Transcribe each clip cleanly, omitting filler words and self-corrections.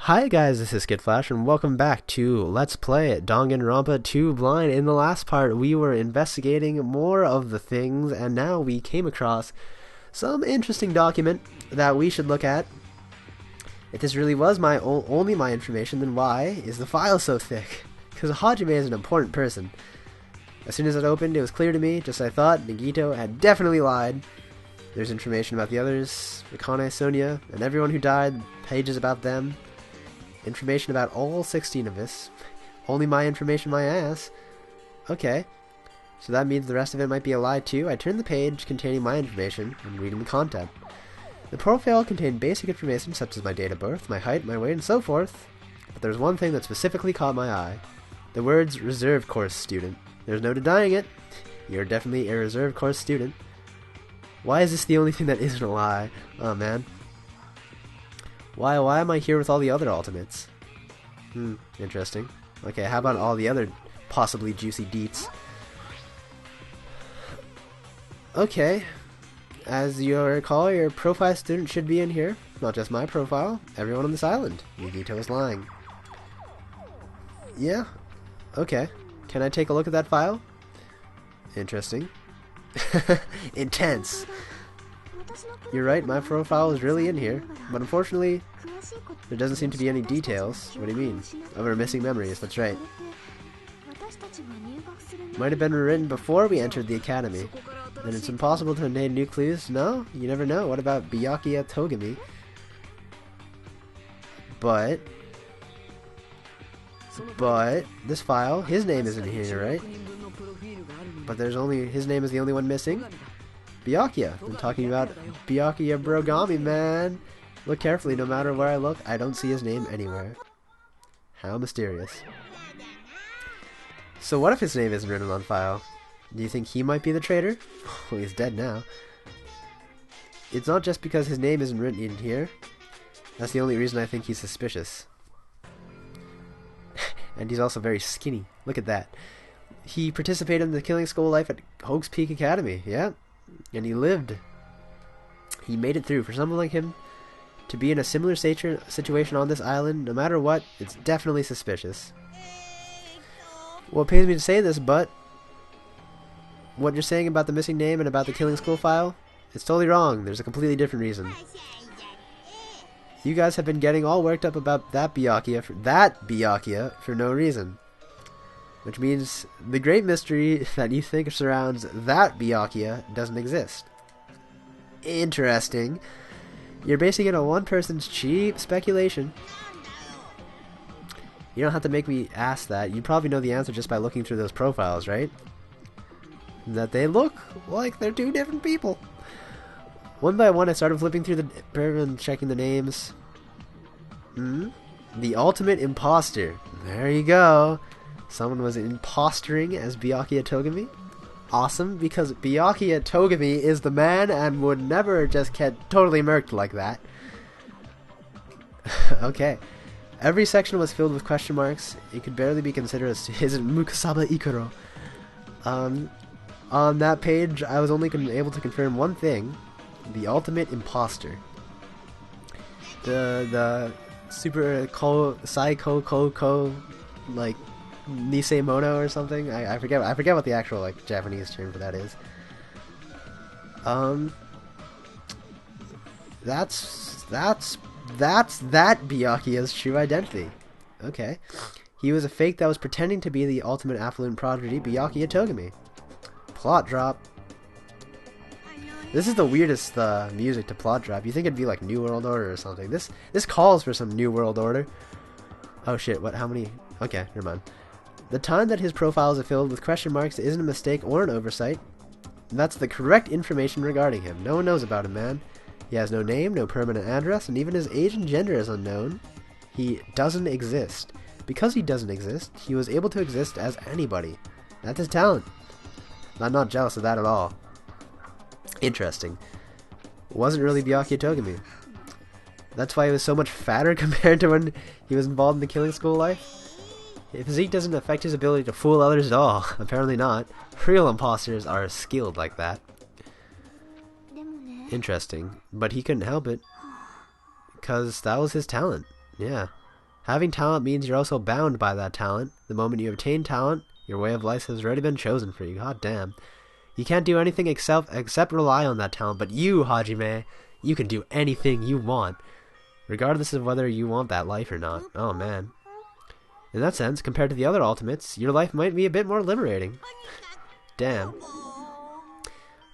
Hi guys, this is Skittflash, and welcome back to Let's Play Dangan Ronpa 2 Blind. In the last part, we were investigating more of the things, and now we came across some interesting document that we should look at. If this really was only my information, then why is the file so thick? Because Hajime is an important person. As soon as it opened, it was clear to me, just as I thought, Nagito had definitely lied. There's information about the others, Rikane, Sonia, and everyone who died, pages about them. Information about all 16 of us. Only my information, my ass. Okay. So that means the rest of it might be a lie too. I turned the page containing my information and reading the content. The profile contained basic information such as my date of birth, my height, my weight, and so forth. But there's one thing that specifically caught my eye. The words reserve course student. There's no denying it. You're definitely a reserve course student. Why is this the only thing that isn't a lie? Oh man. Why am I here with all the other ultimates? Interesting. Okay, how about all the other possibly juicy deets? Okay. As you recall, your profile student should be in here. Not just my profile. Everyone on this island. Nagito is lying. Yeah. Okay. Can I take a look at that file? Interesting. Intense. You're right, my profile is really in here, but unfortunately, there doesn't seem to be any details. What do you mean? Of our missing memories, that's right. Might have been written before we entered the academy. And it's impossible to obtain new clues? No? You never know. What about Byakuya Togami? But this file, his name isn't here, right? But his name is the only one missing? Byakuya. I'm talking about Byakuya Brogami, man. Look carefully, no matter where I look, I don't see his name anywhere. How mysterious. So what if his name isn't written on file? Do you think he might be the traitor? Well, he's dead now. It's not just because his name isn't written in here. That's the only reason I think he's suspicious. And he's also very skinny. Look at that. He participated in the killing school life at Hope's Peak Academy. Yeah. And he lived. He made it through. For someone like him to be in a similar situation on this island, no matter what, it's definitely suspicious. Well, it pains me to say this, but what you're saying about the missing name and about the killing school file, it's totally wrong. There's a completely different reason. You guys have been getting all worked up about that Byakuya for no reason. Which means the great mystery that you think surrounds that Byakuya doesn't exist. Interesting. You're basing it on one person's cheap speculation. You don't have to make me ask that. You probably know the answer just by looking through those profiles, right? That they look like they're two different people. One by one I started flipping through the paper and checking the names. The ultimate imposter. There you go. Someone was impostering as Byakuya Togami. Awesome, because Byakuya Togami is the man and would never just get totally murked like that. Okay. Every section was filled with question marks. It could barely be considered as his Mukasaba Ikuro. On that page, I was only able to confirm one thing. The ultimate imposter. The super psycho like Nisemono or something. I forget what the actual like Japanese term for that is. That's that Byakuya's true identity. Okay. He was a fake that was pretending to be the ultimate affluent prodigy, Byakuya Togami. Plot drop. This is the weirdest music to plot drop. You think it'd be like New World Order or something. This calls for some New World Order. Oh shit, what, how many? Okay, never mind. The time that his profiles are filled with question marks isn't a mistake or an oversight. That's the correct information regarding him. No one knows about him, man. He has no name, no permanent address, and even his age and gender is unknown. He doesn't exist. Because he doesn't exist, he was able to exist as anybody. That's his talent. I'm not jealous of that at all. Interesting. Wasn't really Byakuya Togami. That's why he was so much fatter compared to when he was involved in the killing school life. His physique doesn't affect his ability to fool others at all. Apparently not. Real imposters are skilled like that. Interesting. But he couldn't help it. Because that was his talent. Yeah. Having talent means you're also bound by that talent. The moment you obtain talent, your way of life has already been chosen for you. God damn. You can't do anything except rely on that talent, but you, Hajime, you can do anything you want, regardless of whether you want that life or not. Oh man. In that sense, compared to the other ultimates, your life might be a bit more liberating. Damn.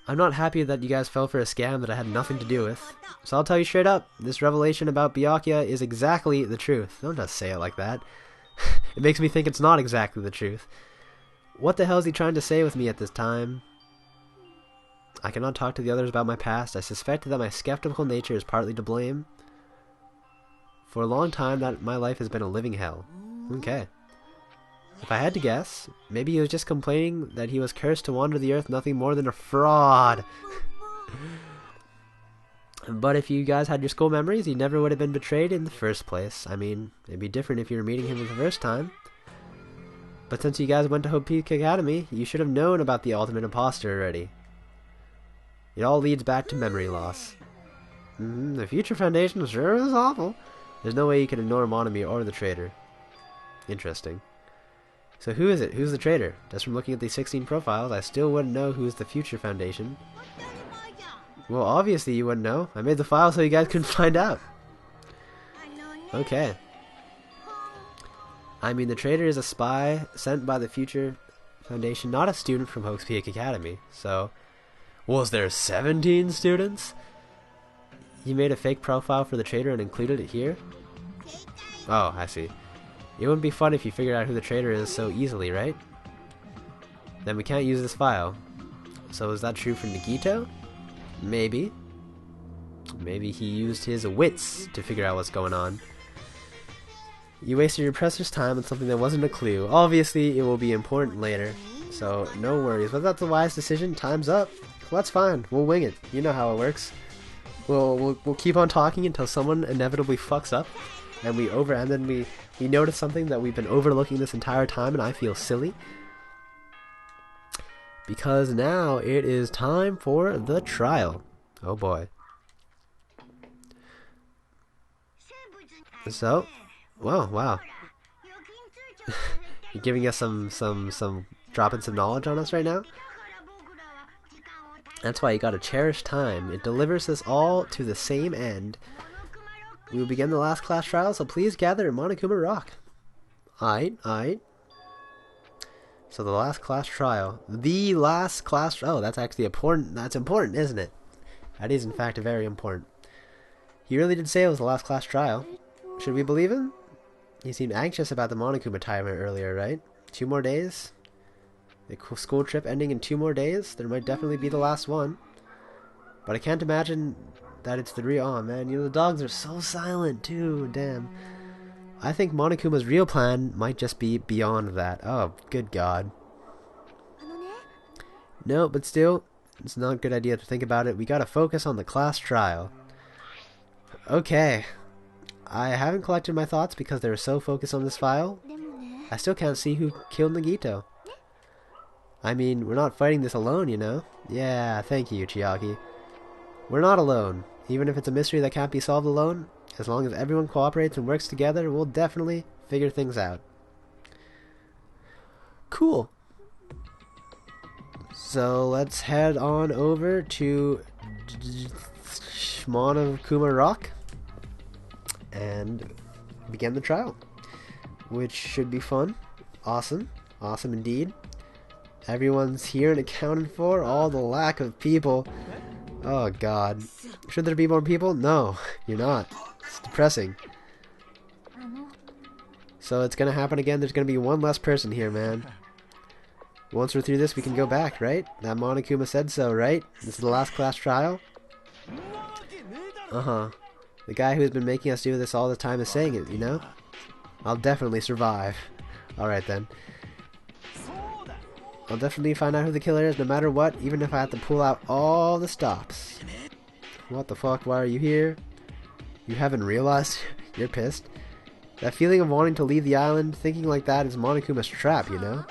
I'm not happy that you guys fell for a scam that I had nothing to do with. So I'll tell you straight up, this revelation about Byakuya is exactly the truth. Don't just say it like that. It makes me think it's not exactly the truth. What the hell is he trying to say with me at this time? I cannot talk to the others about my past. I suspect that my skeptical nature is partly to blame. For a long time, that my life has been a living hell. Okay. If I had to guess, maybe he was just complaining that he was cursed to wander the earth, nothing more than a fraud. But if you guys had your school memories, he never would have been betrayed in the first place. I mean, it'd be different if you were meeting him for the first time. But since you guys went to Hope Peak Academy, you should have known about the ultimate imposter already. It all leads back to memory loss. The Future Foundation sure is awful. There's no way you can ignore Monami or the traitor. Interesting. So who is it? Who's the traitor? Just from looking at these 16 profiles, I still wouldn't know who's the Future Foundation. Well, obviously you wouldn't know. I made the file so you guys couldn't find out. Okay. I mean, the traitor is a spy sent by the Future Foundation, not a student from Hope's Peak Academy. So, was there 17 students? You made a fake profile for the traitor and included it here? Oh, I see. It wouldn't be fun if you figured out who the traitor is so easily, right? Then we can't use this file. So is that true for Nagito? Maybe. Maybe he used his wits to figure out what's going on. You wasted your precious time on something that wasn't a clue. Obviously, it will be important later. So, no worries. But that's a wise decision. Time's up. Well, that's fine. We'll wing it. You know how it works. We'll keep on talking until someone inevitably fucks up. And then we notice something that we've been overlooking this entire time, and I feel silly. Because now it is time for the trial. Oh boy. So, whoa, wow. You're giving us some dropping some knowledge on us right now? That's why you gotta cherish time. It delivers us all to the same end. We will begin the last class trial, so please gather in Monokuma Rock. Aight. So the last class trial. The last class... Oh, that's actually important. That's important, isn't it? That is, in fact, very important. He really did say it was the last class trial. Should we believe him? He seemed anxious about the Monokuma timer earlier, right? 2 more days? The school trip ending in 2 more days? There might definitely be the last one. But I can't imagine that it's the real... Oh, man, the dogs are so silent, too. Damn. I think Monokuma's real plan might just be beyond that. Oh, good God. No, but still, it's not a good idea to think about it. We gotta focus on the class trial. Okay. I haven't collected my thoughts because they were so focused on this file. I still can't see who killed Nagito. I mean, we're not fighting this alone, you know? Yeah, thank you, Chiaki. We're not alone. Even if it's a mystery that can't be solved alone, as long as everyone cooperates and works together, we'll definitely figure things out. Cool. So let's head on over to Monokuma Rock and begin the trial, which should be fun. Awesome indeed. Everyone's here and accounted for. All the lack of people. Oh God. Should there be more people? No, you're not. It's depressing. So it's gonna happen again. There's gonna be one less person here, man. Once we're through this, we can go back, right? That Monokuma said so, right? This is the last class trial? Uh-huh. The guy who's been making us do this all the time is saying it, you know? I'll definitely survive. Alright then. I'll definitely find out who the killer is no matter what, even if I have to pull out all the stops. What the fuck? Why are you here? You haven't realized? You're pissed? That feeling of wanting to leave the island, thinking like that is Monokuma's trap, you know?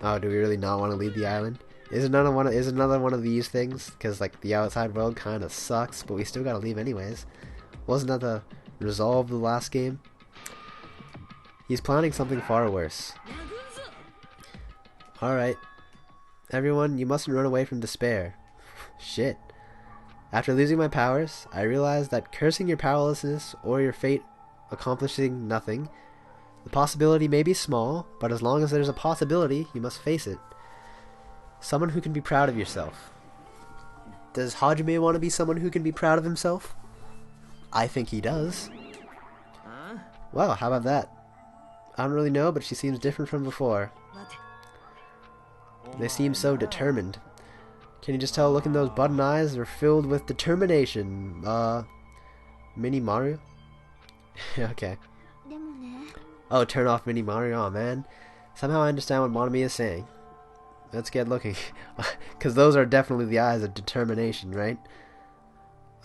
Oh, do we really not want to leave the island? Is another one of these things? Because, like, the outside world kind of sucks, but we still gotta leave anyways. Wasn't that the resolve of the last game? He's planning something far worse. Alright. Everyone, you mustn't run away from despair. Shit. After losing my powers, I realized that cursing your powerlessness or your fate accomplishing nothing, the possibility may be small, but as long as there's a possibility, you must face it. Someone who can be proud of yourself. Does Hajime want to be someone who can be proud of himself? I think he does. Well, how about that? I don't really know, but she seems different from before. They seem so determined. Can you just tell, look in those button eyes? They're filled with determination. Mini Mario? Okay. Oh, turn off Mini Mario. Oh, man. Somehow I understand what Monami is saying. Let's get looking. Because those are definitely the eyes of determination, right?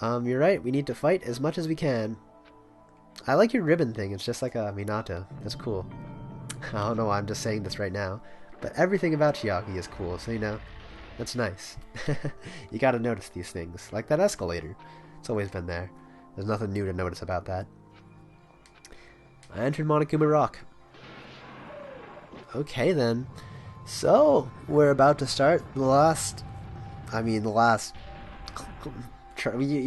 You're right. We need to fight as much as we can. I like your ribbon thing. It's just like a Minato. That's cool. I don't know why I'm just saying this right now. But everything about Chiaki is cool, so you know, that's nice. You gotta notice these things. Like that escalator. It's always been there. There's nothing new to notice about that. I entered Monokuma Rock. Okay then. So, we're about to start the last... You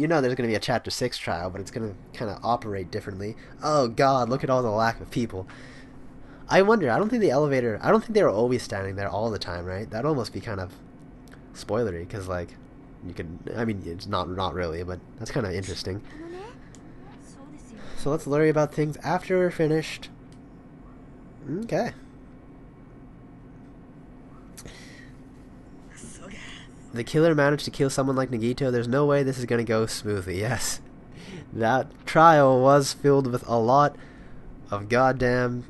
know there's going to be a Chapter 6 trial, but it's going to kind of operate differently. Oh god, look at all the lack of people. I wonder, I don't think they were always standing there all the time, right? That'd almost be kind of spoilery, because, like, you could... I mean, it's not really, but that's kind of interesting. So let's worry about things after we're finished. Okay. The killer managed to kill someone like Nagito. There's no way this is going to go smoothly. Yes. That trial was filled with a lot of goddamn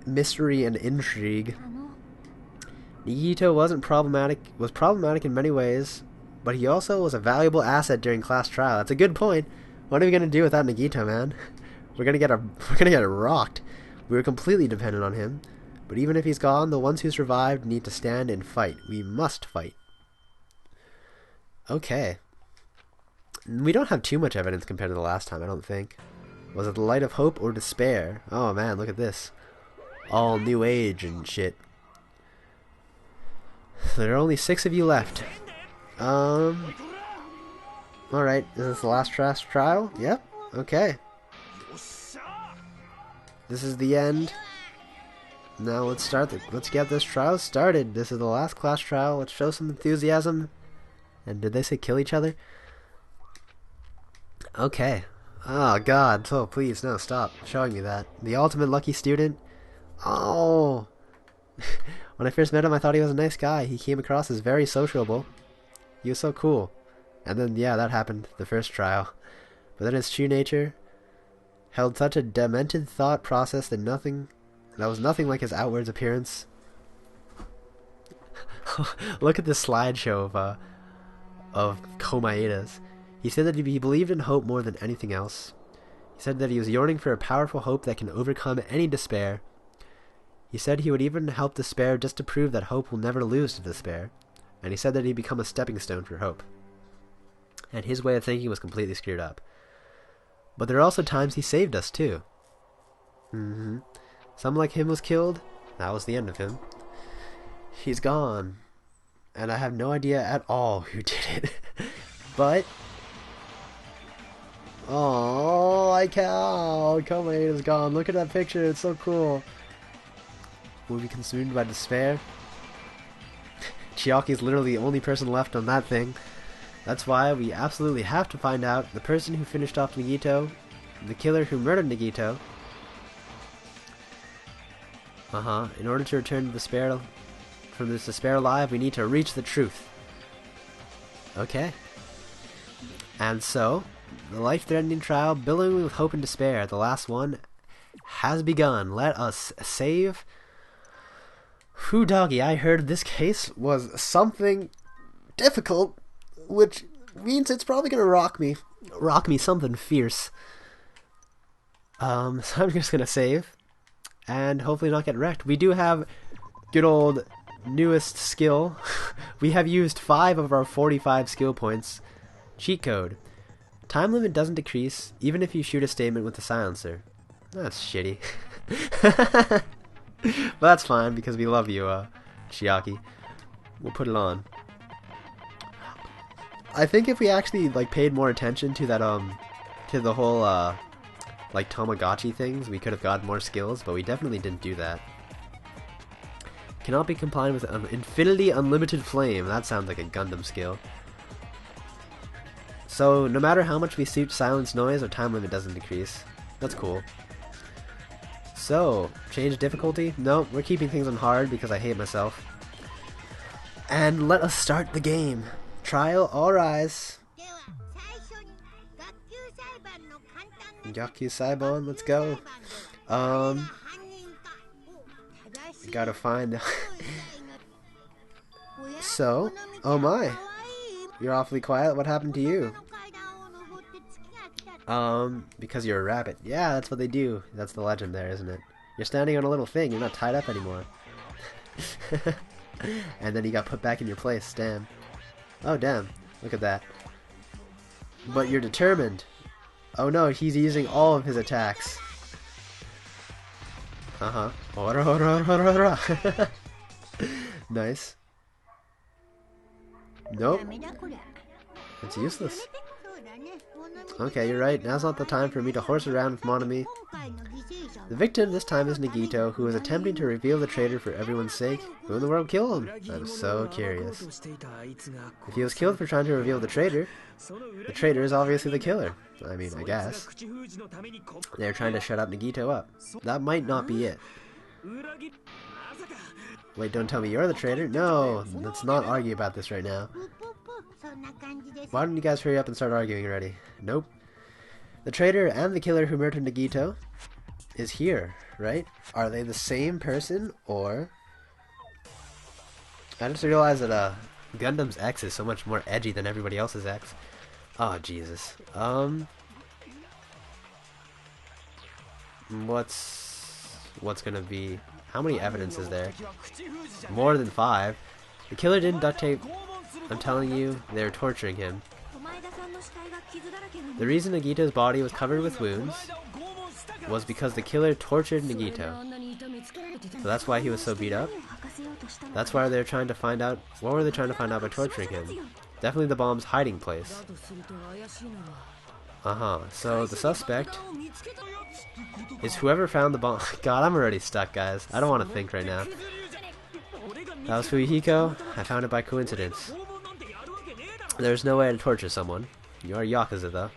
mystery and intrigue. Nagito was problematic in many ways, but he also was a valuable asset during class trial. That's a good point. What are we going to do without Nagito, man? We're going to get rocked. We were completely dependent on him. But even if he's gone, the ones who survived need to stand and fight. We must fight. Okay. We don't have too much evidence compared to the last time, I don't think. Was it the light of hope or despair? Oh man, look at this. All new age and shit. There are only 6 of you left. Alright, is this the last trial? Yep, okay. This is the end. Now let's get this trial started. This is the last class trial. Let's show some enthusiasm. And did they say kill each other? Okay. Oh god, so please, no, stop showing me that. The ultimate lucky student? Oh! When I first met him, I thought he was a nice guy. He came across as very sociable. He was so cool. And then, yeah, that happened the first trial. But then his true nature held such a demented thought process that was nothing like his outwards appearance. Look at this slideshow of Komaeda's. He said that he believed in hope more than anything else. He said that he was yearning for a powerful hope that can overcome any despair. He said he would even help despair just to prove that hope will never lose to despair. And he said that he'd become a stepping stone for hope. And his way of thinking was completely screwed up. But there are also times he saved us too. Someone like him was killed. That was the end of him. He's gone. And I have no idea at all who did it. But... oh, I can't. Oh, Komaeda's gone. Look at that picture. It's so cool. Will be consumed by despair. Chiaki's literally the only person left on that thing. That's why we absolutely have to find out the person who finished off Nagito, the killer who murdered Nagito. In order to return to despair, from this despair alive, we need to reach the truth. Okay. And so, the life-threatening trial, billowing with hope and despair, the last one, has begun. Let us save... Whew, doggy, I heard this case was something difficult, which means it's probably gonna rock me something fierce. So I'm just gonna save, and hopefully not get wrecked. We do have good old newest skill. We have used 5 of our 45 skill points. Cheat code. Time limit doesn't decrease, even if you shoot a statement with the silencer. That's shitty. But that's fine because we love you, Chiaki. We'll put it on. I think if we actually like paid more attention to that to the whole like Tamagotchi things, we could have gotten more skills, but we definitely didn't do that. Cannot be combined with Infinity Unlimited Flame. That sounds like a Gundam skill. So no matter how much we silence noise, our time limit doesn't decrease. That's cool. So, change difficulty? No, we're keeping things on hard because I hate myself. And let us start the game. Trial, all rise. Yaku Saibon, let's go. Gotta find... So, oh my. You're awfully quiet, what happened to you? Because you're a rabbit. Yeah, that's what they do. That's the legend there, isn't it? You're standing on a little thing, you're not tied up anymore. And then you got put back in your place, damn. Oh damn, look at that. But you're determined. Oh no, he's using all of his attacks. Nice. Nope. It's useless. Okay, you're right. Now's not the time for me to horse around with Monami. The victim this time is Nagito, who is attempting to reveal the traitor for everyone's sake. Who in the world killed him? I'm so curious. If he was killed for trying to reveal the traitor is obviously the killer. I mean, I guess. They're trying to shut up Nagito up. That might not be it. Wait, don't tell me you're the traitor? No, let's not argue about this right now. Why don't you guys hurry up and start arguing already? Nope. The traitor and the killer who murdered Nagito is here, right? Are they the same person, or... I just realized that Gundam's X is so much more edgy than everybody else's X. Oh, Jesus. What's gonna be... How many evidence is there? More than 5. The killer didn't duct tape. I'm telling you, they were torturing him. The reason Nagito's body was covered with wounds was because the killer tortured Nagito. So that's why he was so beat up. That's why they're trying to find out. What were they trying to find out by torturing him? Definitely the bomb's hiding place. So the suspect is whoever found the bomb. God, I'm already stuck, guys. I don't want to think right now. That was Fuyuhiko. I found it by coincidence. There's no way to torture someone. You are Yakuza, though.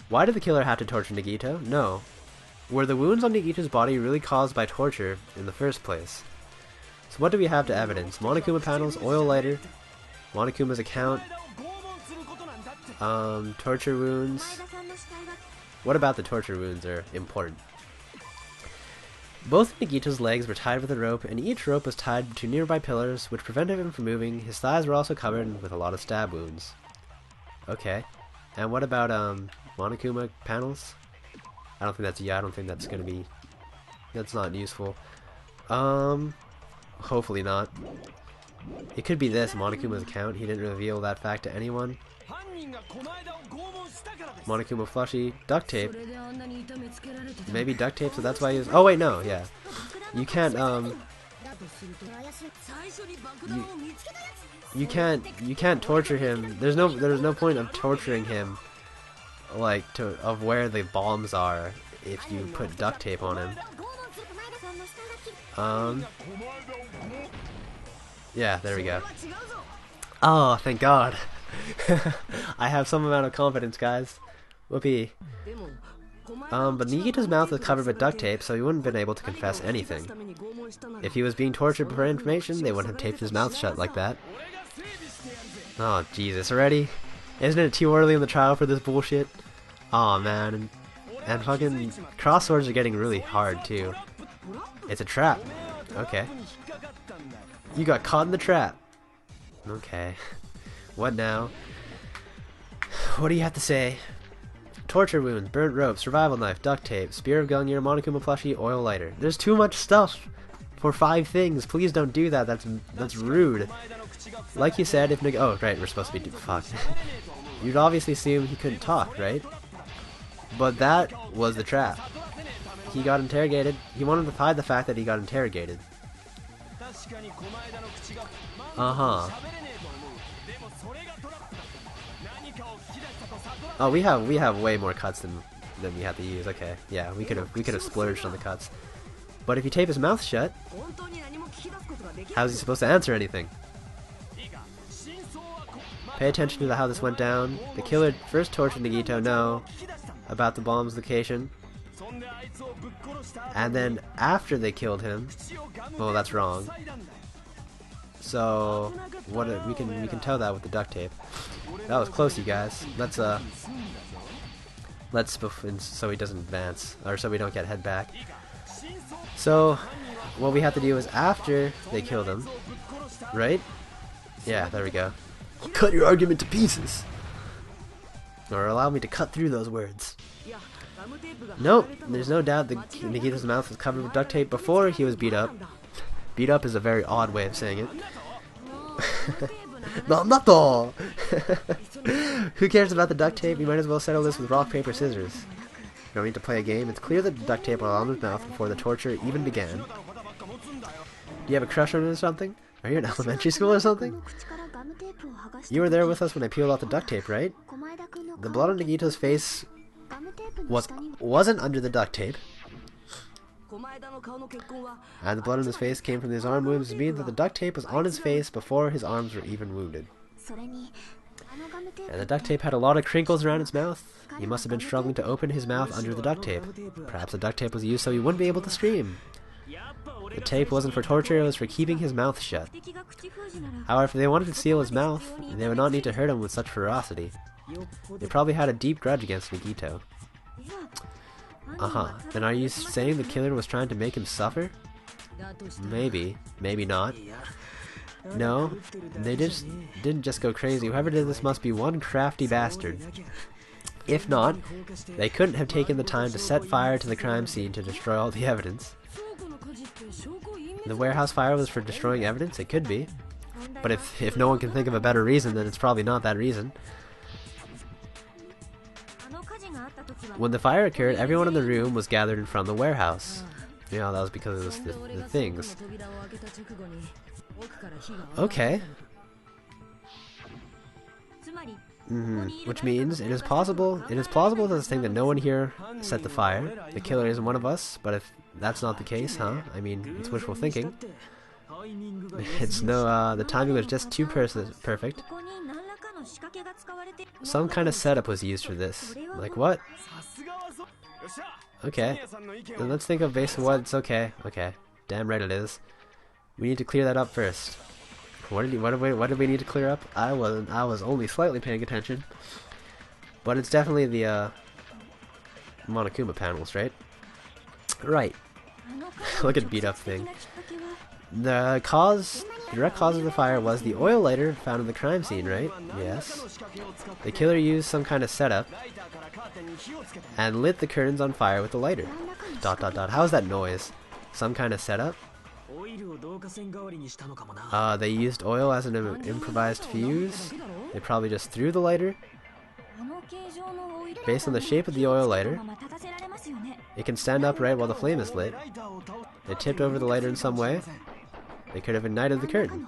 Why did the killer have to torture Nagito? No. Were the wounds on Nagito's body really caused by torture in the first place? So what do we have to evidence? Monokuma panels, oil lighter, Monokuma's account, torture wounds. What about the torture wounds are important? Both of Nagito's legs were tied with a rope, and each rope was tied to nearby pillars, which prevented him from moving. His thighs were also covered with a lot of stab wounds. Okay. And what about, Monokuma panels? I don't think that's gonna be... That's not useful. Hopefully not. It could be this, Monokuma's account. He didn't reveal that fact to anyone. Monokuma plushie, duct tape. Maybe duct tape, so that's why he was... Oh wait, no, yeah. You can't, you can't torture him. There's no point of torturing him, like, of where the bombs are if you put duct tape on him. Yeah, there we go. Oh, thank God. I have some amount of confidence, guys. Whoopee. But Nagito's mouth was covered with duct tape, so he wouldn't have been able to confess anything. If he was being tortured for information, they wouldn't have taped his mouth shut like that. Oh, Jesus, already? Isn't it too early in the trial for this bullshit? Aw, oh, man. And fucking crosswords are getting really hard, too. It's a trap. Okay. You got caught in the trap. Okay. What now? What do you have to say? Torture wounds, burnt rope, survival knife, duct tape, spear of Gungnir, Monokuma plushie, oil lighter. There's too much stuff for 5 things. Please don't do that. That's rude. Like you said, if oh right, we're supposed to be fuck. You'd obviously assume he couldn't talk, right? But that was the trap. he got interrogated. He wanted to hide the fact that he got interrogated. Uh-huh. Oh, we have way more cuts than we have to use. Okay, yeah, we could have splurged on the cuts. But if you tape his mouth shut, how's he supposed to answer anything? Pay attention to how this went down. The killer first tortured Nagito, no, about the bomb's location. And then after they killed him, well, that's wrong. So what we can tell that with the duct tape. That was close, you guys. Let's so he doesn't advance, or so we don't get head back. So what we have to do is after they killed him, right? Yeah, there we go. Cut your argument to pieces, or allow me to cut through those words. Nope, there's no doubt that Nagito's mouth was covered with duct tape before he was beat up. Beat up is a very odd way of saying it. No, not all. Who cares about the duct tape? We might as well settle this with rock, paper, scissors. You don't need to play a game. It's clear that the duct tape was on his mouth before the torture even began. Do you have a crush on him or something? Are you in elementary school or something? You were there with us when I peeled off the duct tape, right? The blood on Nagito's face wasn't under the duct tape. And the blood on his face came from his arm wounds, meaning that the duct tape was on his face before his arms were even wounded. And the duct tape had a lot of crinkles around its mouth. He must have been struggling to open his mouth under the duct tape. Perhaps the duct tape was used so he wouldn't be able to scream. The tape wasn't for torture, it was for keeping his mouth shut. However, if they wanted to seal his mouth, they would not need to hurt him with such ferocity. They probably had a deep grudge against Nagito. Uh-huh. And are you saying the killer was trying to make him suffer? Maybe. Maybe not. No, they didn't just go crazy. Whoever did this must be one crafty bastard. If not, they couldn't have taken the time to set fire to the crime scene to destroy all the evidence. The warehouse fire was for destroying evidence? It could be. But if no one can think of a better reason, then it's probably not that reason. When the fire occurred, everyone in the room was gathered in front of the warehouse. Yeah, that was because of the things. Okay. Which means it is plausible to think that no one here set the fire. The killer isn't one of us, but if that's not the case, huh? I mean, it's wishful thinking. It's no, the timing was just too perfect. Some kind of setup was used for this. Like what? Okay. Then let's think of based on what it's okay. Okay. Damn right it is. We need to clear that up first. What did we need to clear up? I was only slightly paying attention. But it's definitely the Monokuma panels, right? Right. Look at beat up thing. The direct cause of the fire was the oil lighter found in the crime scene, right? Yes. The killer used some kind of setup and lit the curtains on fire with the lighter. ... How's that noise? Some kind of setup? They used oil as an improvised fuse. They probably just threw the lighter. Based on the shape of the oil lighter, it can stand upright while the flame is lit. They tipped over the lighter in some way. They could have ignited the curtain.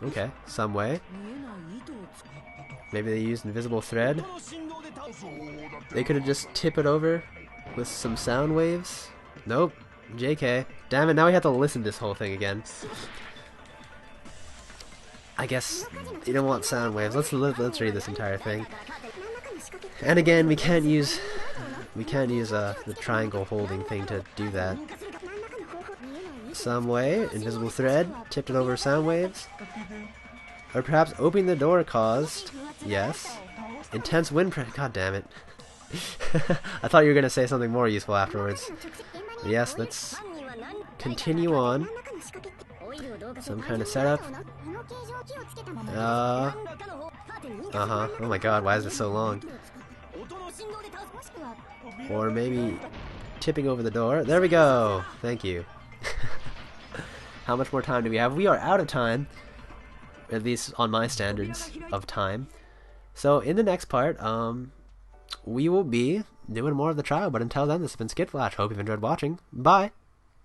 Okay, some way. Maybe they used invisible thread. They could have just tipped it over with some sound waves. Nope. JK. Damn it, now we have to listen to this whole thing again. I guess you don't want sound waves. Let's read this entire thing. And again, we can't use the triangle holding thing to do that. Some way, invisible thread, tipped it over sound waves. Or perhaps opening the door caused, yes, intense wind pressure. God damn it. I thought you were going to say something more useful afterwards. But yes, let's continue on. Some kind of setup. Oh my god, why is this so long? Or maybe tipping over the door. There we go! Thank you. How much more time do we have? We are out of time. At least on my standards of time. So in the next part, we will be doing more of the trial. But until then, this has been Skittflash. Hope you've enjoyed watching. Bye!